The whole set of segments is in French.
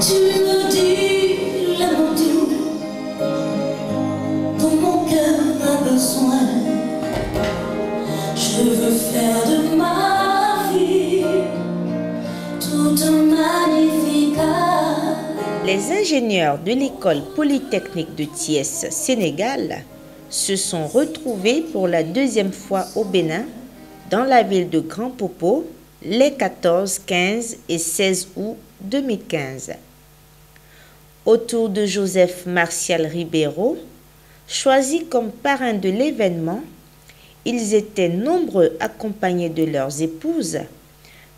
Tu me dis l'amour doux dont mon cœur a besoin. Je veux faire de ma vie tout un magnifique art. Les ingénieurs de l'école polytechnique de Thiès, Sénégal, se sont retrouvés pour la deuxième fois au Bénin, dans la ville de Grand Popo, les 14, 15 et 16 août 2015. Autour de Joseph Martial Ribeiro, choisi comme parrain de l'événement, ils étaient nombreux accompagnés de leurs épouses,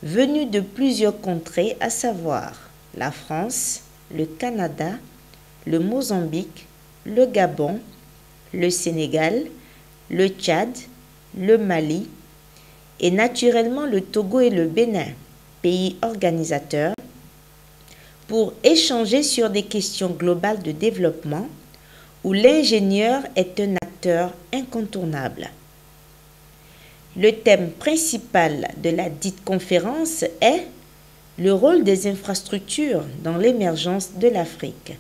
venus de plusieurs contrées, à savoir la France, le Canada, le Mozambique, le Gabon, le Sénégal, le Tchad, le Mali et naturellement le Togo et le Bénin, pays organisateurs, pour échanger sur des questions globales de développement où l'ingénieur est un acteur incontournable. Le thème principal de la dite conférence est le rôle des infrastructures dans l'émergence de l'Afrique.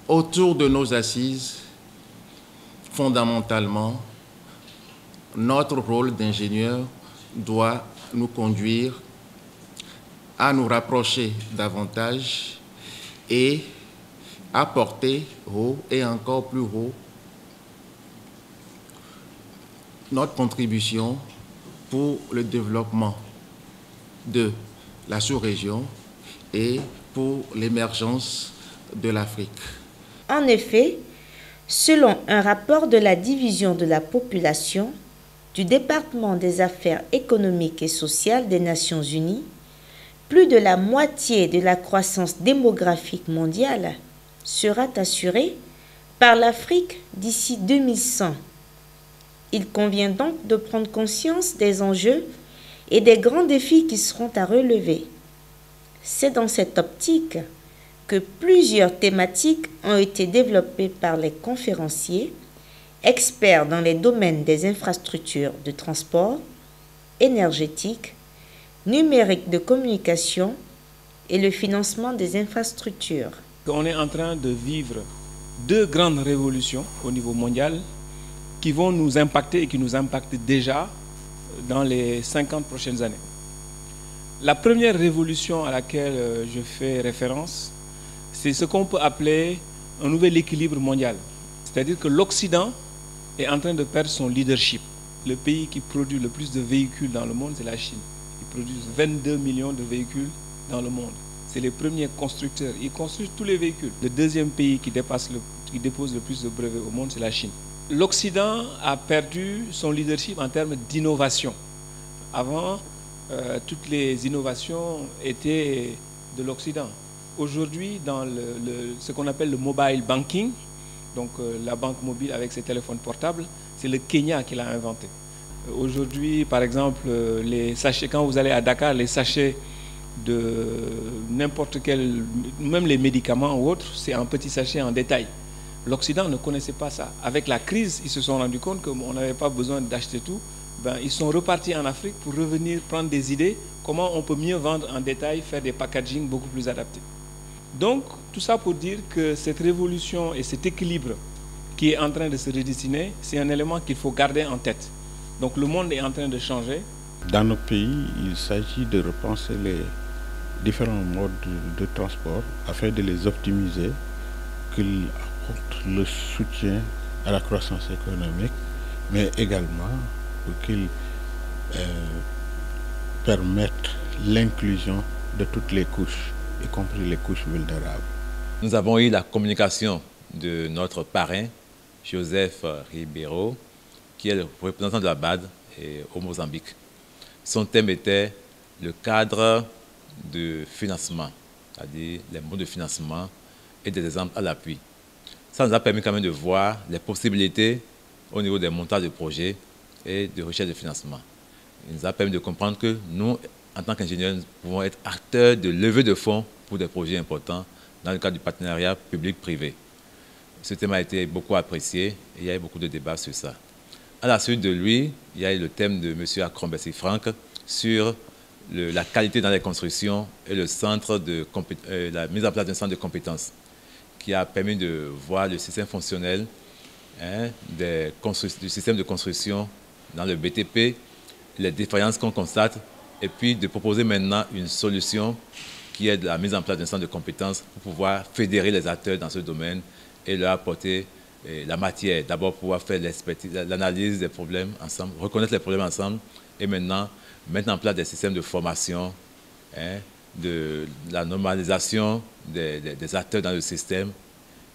Autour de nos assises, fondamentalement, notre rôle d'ingénieur doit nous conduire à nous rapprocher davantage et à porter haut et encore plus haut notre contribution pour le développement de la sous-région et pour l'émergence de l'Afrique. En effet, selon un rapport de la Division de la population du département des affaires économiques et sociales des Nations Unies, plus de la moitié de la croissance démographique mondiale sera assurée par l'Afrique d'ici 2100. Il convient donc de prendre conscience des enjeux et des grands défis qui seront à relever. C'est dans cette optique que plusieurs thématiques ont été développées par les conférenciers, experts dans les domaines des infrastructures de transport, énergétique, numérique de communication et le financement des infrastructures. On est en train de vivre deux grandes révolutions au niveau mondial qui vont nous impacter et qui nous impactent déjà dans les 50 prochaines années. La première révolution à laquelle je fais référence, c'est ce qu'on peut appeler un nouvel équilibre mondial. C'est-à-dire que l'Occident est en train de perdre son leadership. Le pays qui produit le plus de véhicules dans le monde, c'est la Chine. Ils produisent 22 millions de véhicules dans le monde. C'est les premiers constructeurs. Ils construisent tous les véhicules. Le deuxième pays qui dépose le plus de brevets au monde, c'est la Chine. L'Occident a perdu son leadership en termes d'innovation. Avant, toutes les innovations étaient de l'Occident. Aujourd'hui, dans ce qu'on appelle le mobile banking, donc la banque mobile avec ses téléphones portables, c'est le Kenya qui l'a inventé. Aujourd'hui, par exemple, les sachets, quand vous allez à Dakar, les sachets de n'importe quel, même les médicaments ou autres, c'est un petit sachet en détail. L'Occident ne connaissait pas ça. Avec la crise, ils se sont rendus compte qu'on n'avait pas besoin d'acheter tout. Ils sont repartis en Afrique pour revenir prendre des idées, comment on peut mieux vendre en détail, faire des packaging beaucoup plus adaptés. Donc, tout ça pour dire que cette révolution et cet équilibre qui est en train de se redessiner, c'est un élément qu'il faut garder en tête. Donc, le monde est en train de changer. Dans nos pays, il s'agit de repenser les différents modes de transport afin de les optimiser, qu'ils apportent le soutien à la croissance économique, mais également pour qu'ils permettent l'inclusion de toutes les couches, y compris les couches vulnérables. Nous avons eu la communication de notre parrain, Joseph Ribeiro, qui est le représentant de la BAD au Mozambique. Son thème était le cadre de financement, c'est-à-dire les modes de financement et des exemples à l'appui. Ça nous a permis quand même de voir les possibilités au niveau des montages de projets et de recherche de financement. Il nous a permis de comprendre que nous, en tant qu'ingénieurs, nous pouvons être acteurs de levée de fonds pour des projets importants dans le cadre du partenariat public-privé. Ce thème a été beaucoup apprécié et il y a eu beaucoup de débats sur ça. À la suite de lui, il y a eu le thème de M. Akron Bessi Franck sur la qualité dans les constructions et la mise en place d'un centre de compétences qui a permis de voir le système fonctionnel du système de construction dans le BTP, les défaillances qu'on constate, et puis de proposer maintenant une solution qui est la mise en place d'un centre de compétences pour pouvoir fédérer les acteurs dans ce domaine et leur apporter la matière. D'abord pouvoir faire l'analyse des problèmes ensemble, reconnaître les problèmes ensemble, et maintenant mettre en place des systèmes de formation, de la normalisation des acteurs dans le système,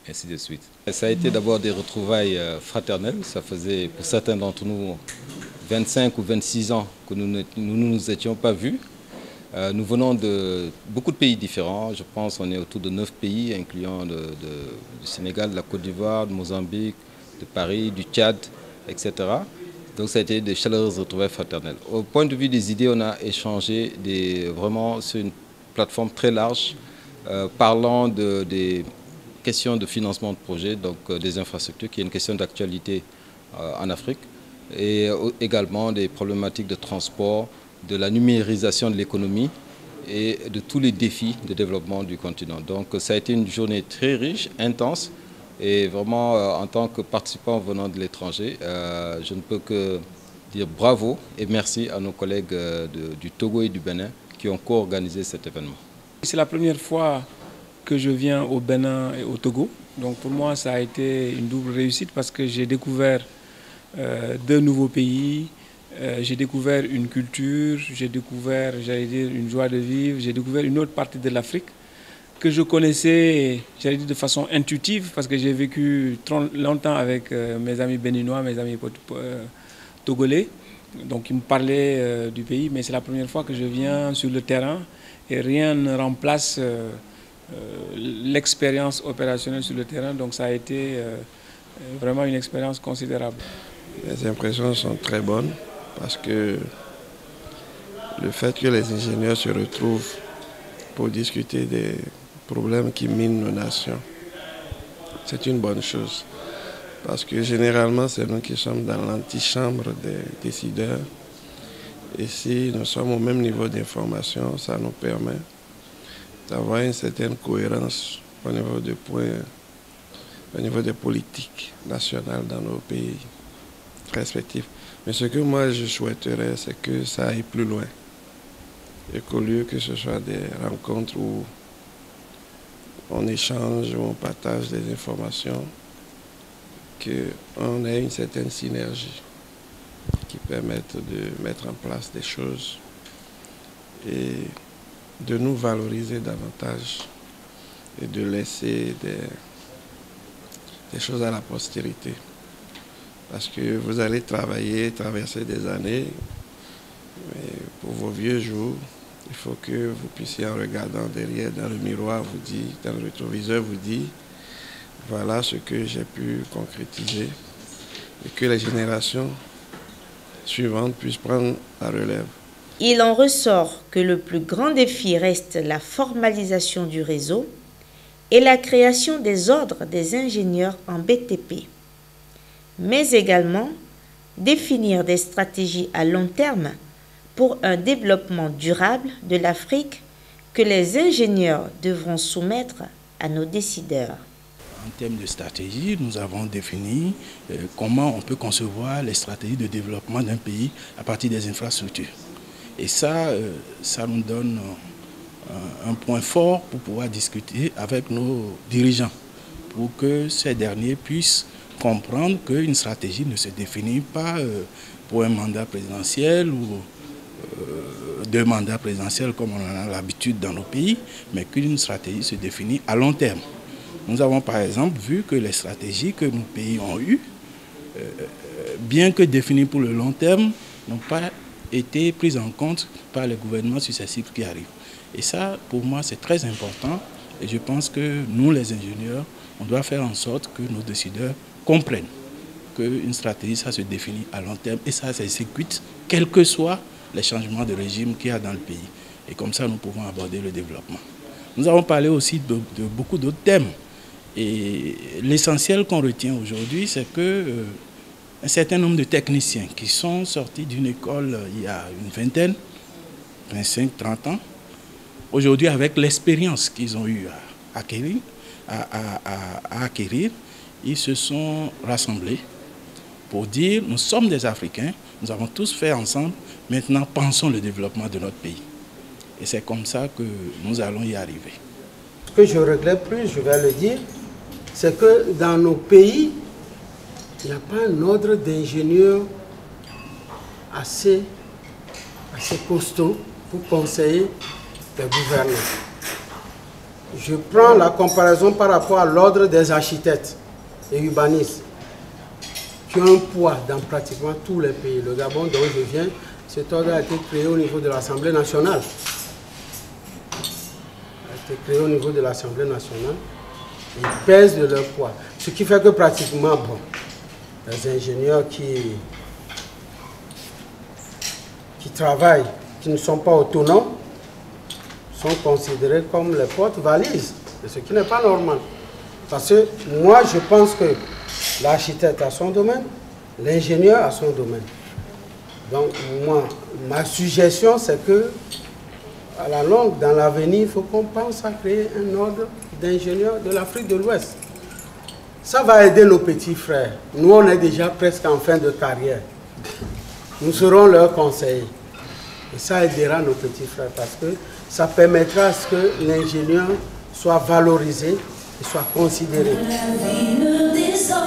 ainsi de suite. Ça a été d'abord des retrouvailles fraternelles. Ça faisait pour certains d'entre nous 25 ou 26 ans que nous ne nous étions pas vus. Nous venons de beaucoup de pays différents. Je pense qu'on est autour de 9 pays, incluant du Sénégal, de la Côte d'Ivoire, de Mozambique, de Paris, du Tchad, etc. Donc ça a été des chaleureuses retrouvailles fraternelles. Au point de vue des idées, on a échangé vraiment sur une plateforme très large, parlant des questions de financement de projets, donc des infrastructures, qui est une question d'actualité en Afrique, et également des problématiques de transport, de la numérisation de l'économie et de tous les défis de développement du continent. Donc ça a été une journée très riche, intense, et vraiment en tant que participant venant de l'étranger, je ne peux que dire bravo et merci à nos collègues du Togo et du Bénin qui ont co-organisé cet événement. C'est la première fois que je viens au Bénin et au Togo. Donc pour moi, ça a été une double réussite parce que j'ai découvert 2 nouveaux pays, j'ai découvert une culture, j'ai découvert, j'allais dire, une joie de vivre, j'ai découvert une autre partie de l'Afrique que je connaissais, j'allais dire, de façon intuitive parce que j'ai vécu longtemps avec mes amis béninois, mes amis togolais. Donc ils me parlaient du pays, mais c'est la première fois que je viens sur le terrain et rien ne remplace l'expérience opérationnelle sur le terrain. Donc ça a été vraiment une expérience considérable. Les impressions sont très bonnes parce que le fait que les ingénieurs se retrouvent pour discuter des problèmes qui minent nos nations, c'est une bonne chose. Parce que généralement, c'est nous qui sommes dans l'antichambre des décideurs. Et si nous sommes au même niveau d'information, ça nous permet d'avoir une certaine cohérence au niveau des points, au niveau des politiques nationales dans nos pays respectifs. Mais ce que moi je souhaiterais, c'est que ça aille plus loin. Et qu'au lieu que ce soit des rencontres où on échange, où on partage des informations, qu'on ait une certaine synergie qui permette de mettre en place des choses et de nous valoriser davantage et de laisser des choses à la postérité. Parce que vous allez traverser des années, mais pour vos vieux jours, il faut que vous puissiez, en regardant derrière dans le miroir, dans le rétroviseur, vous dire voilà ce que j'ai pu concrétiser et que les générations suivantes puissent prendre la relève. Il en ressort que le plus grand défi reste la formalisation du réseau et la création des ordres des ingénieurs en BTP, mais également définir des stratégies à long terme pour un développement durable de l'Afrique que les ingénieurs devront soumettre à nos décideurs. En termes de stratégie, nous avons défini comment on peut concevoir les stratégies de développement d'un pays à partir des infrastructures. Et ça nous donne un point fort pour pouvoir discuter avec nos dirigeants, pour que ces derniers puissent comprendre qu'une stratégie ne se définit pas pour un mandat présidentiel ou 2 mandats présidentiels comme on en a l'habitude dans nos pays, mais qu'une stratégie se définit à long terme. Nous avons par exemple vu que les stratégies que nos pays ont eues, bien que définies pour le long terme, n'ont pas été prises en compte par les gouvernements successifs qui arrivent. Et ça, pour moi, c'est très important. Et je pense que nous, les ingénieurs, on doit faire en sorte que nos décideurs comprennent qu'une stratégie, ça se définit à long terme et ça s'exécute, quels que soient les changements de régime qu'il y a dans le pays. Et comme ça, nous pouvons aborder le développement. Nous avons parlé aussi de beaucoup d'autres thèmes. Et l'essentiel qu'on retient aujourd'hui, c'est que un certain nombre de techniciens qui sont sortis d'une école il y a une vingtaine 25-30 ans. Aujourd'hui, avec l'expérience qu'ils ont eu à acquérir, ils se sont rassemblés pour dire, nous sommes des Africains, nous avons tous fait ensemble, maintenant pensons le développement de notre pays. Et c'est comme ça que nous allons y arriver. Ce que je regrette plus, je vais le dire, c'est que dans nos pays, il n'y a pas un ordre d'ingénieurs assez costaud pour conseiller les gouvernants. Je prends la comparaison par rapport à l'ordre des architectes et urbanistes, qui ont un poids dans pratiquement tous les pays. Le Gabon, dont je viens, cet ordre a été créé au niveau de l'Assemblée nationale. Ils pèsent de leur poids. Ce qui fait que pratiquement, bon, les ingénieurs qui travaillent, qui ne sont pas autonomes, sont considérés comme les porte-valises, ce qui n'est pas normal. Parce que moi, je pense que l'architecte a son domaine, l'ingénieur a son domaine. Donc, moi, ma suggestion, c'est que, à la longue, dans l'avenir, il faut qu'on pense à créer un ordre d'ingénieurs de l'Afrique de l'Ouest. Ça va aider nos petits frères. Nous, on est déjà presque en fin de carrière. Nous serons leurs conseillers. Et ça aidera nos petits frères parce que ça permettra à ce que l'ingénieur soit valorisé et soit considéré. La vie me désole,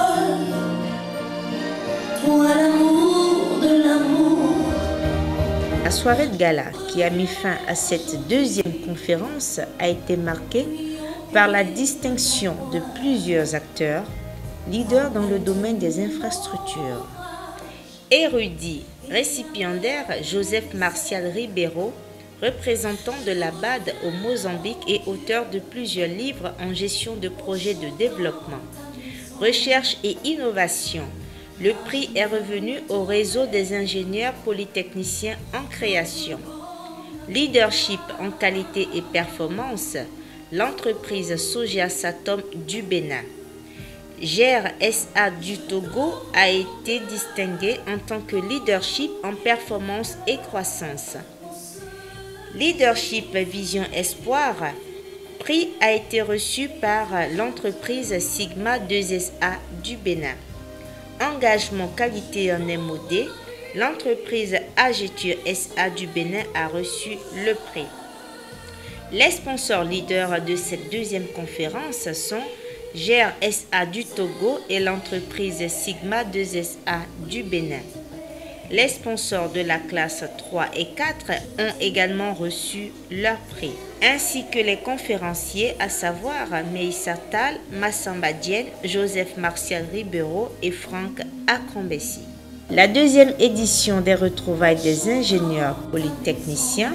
toi l'amour de l'amour. La soirée de gala qui a mis fin à cette deuxième conférence a été marquée par la distinction de plusieurs acteurs, leaders dans le domaine des infrastructures. Érudit récipiendaire Joseph Martial Ribeiro, représentant de la BAD au Mozambique et auteur de plusieurs livres en gestion de projets de développement, recherche et innovation. Le prix est revenu au réseau des ingénieurs polytechniciens en création. Leadership en qualité et performance, l'entreprise Soja Satom du Bénin. GER SA du Togo a été distingué en tant que leadership en performance et croissance. Leadership Vision Espoir, prix a été reçu par l'entreprise Sigma 2SA du Bénin. Engagement qualité en MOD, l'entreprise Agetur SA du Bénin a reçu le prix. Les sponsors leaders de cette deuxième conférence sont GER SA du Togo et l'entreprise Sigma 2SA du Bénin. Les sponsors de la classe 3 et 4 ont également reçu leur prix, ainsi que les conférenciers, à savoir Meïssa Tal, Massamba Diène, Joseph Martial Ribeiro et Franck Akrambessi. La deuxième édition des retrouvailles des ingénieurs polytechniciens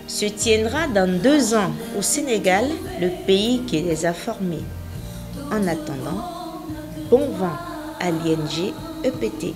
se tiendra dans 2 ans au Sénégal, le pays qui les a formés. En attendant, bon vent à l'ING EPT.